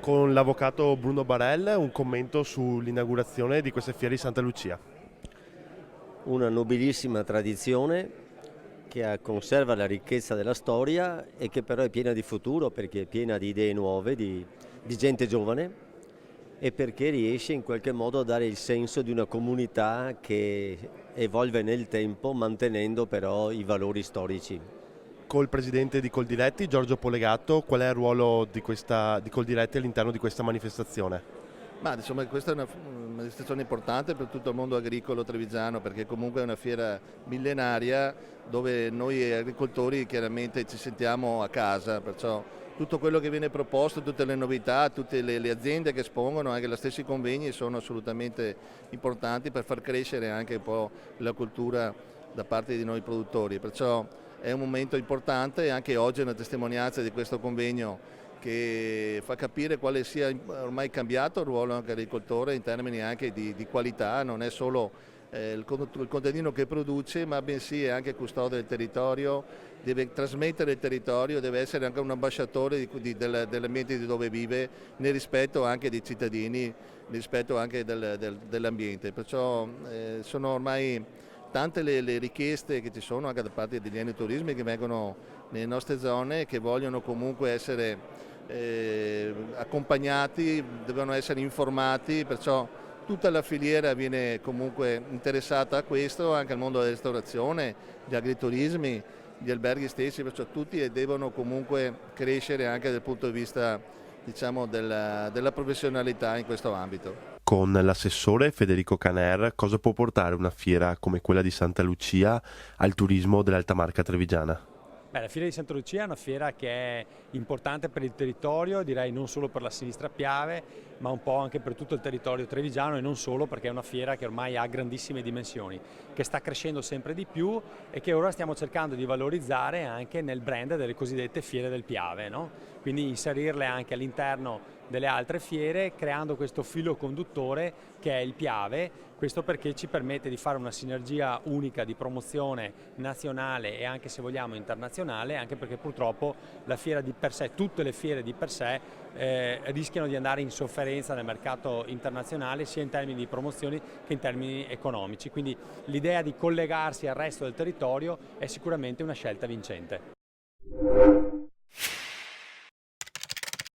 con l'avvocato Bruno Barel un commento sull'inaugurazione di queste fiere di Santa Lucia. Una nobilissima tradizione che conserva la ricchezza della storia e che però è piena di futuro perché è piena di idee nuove, di gente giovane e perché riesce in qualche modo a dare il senso di una comunità che evolve nel tempo mantenendo però i valori storici. Col presidente di Coldiretti, Giorgio Polegatto, qual è il ruolo di Coldiretti all'interno di questa manifestazione? Ma insomma, questa è una manifestazione importante per tutto il mondo agricolo trevigiano perché comunque è una fiera millenaria dove noi agricoltori chiaramente ci sentiamo a casa, perciò tutto quello che viene proposto, tutte le novità, tutte le aziende che espongono, anche gli stessi convegni sono assolutamente importanti per far crescere anche un po' la cultura da parte di noi produttori, perciò è un momento importante e anche oggi è una testimonianza di questo convegno che fa capire quale sia ormai cambiato il ruolo anche dell'agricoltore in termini anche di qualità, non è solo il contadino che produce, ma bensì è anche custode del territorio, deve trasmettere il territorio, deve essere anche un ambasciatore dell'ambiente di dove vive, nel rispetto anche dei cittadini, nel rispetto anche dell'ambiente. Perciò sono ormai tante le richieste che ci sono anche da parte degli enti turismi che vengono nelle nostre zone, che vogliono comunque essere accompagnati, devono essere informati, perciò tutta la filiera viene comunque interessata a questo, anche il mondo della ristorazione, gli agriturismi, gli alberghi stessi, perciò tutti devono comunque crescere anche dal punto di vista, diciamo, della professionalità in questo ambito. Con l'assessore Federico Caner, cosa può portare una fiera come quella di Santa Lucia al turismo dell'Alta Marca trevigiana? La Fiera di Santa Lucia è una fiera che è importante per il territorio, direi non solo per la Sinistra Piave, ma un po' anche per tutto il territorio trevigiano e non solo, perché è una fiera che ormai ha grandissime dimensioni, che sta crescendo sempre di più e che ora stiamo cercando di valorizzare anche nel brand delle cosiddette fiere del Piave, no? Quindi inserirle anche all'interno delle altre fiere, creando questo filo conduttore che è il Piave. Questo perché ci permette di fare una sinergia unica di promozione nazionale e anche, se vogliamo, internazionale, anche perché purtroppo la fiera di per sé, tutte le fiere di per sé rischiano di andare in sofferenza nel mercato internazionale sia in termini di promozioni che in termini economici. Quindi l'idea di collegarsi al resto del territorio è sicuramente una scelta vincente.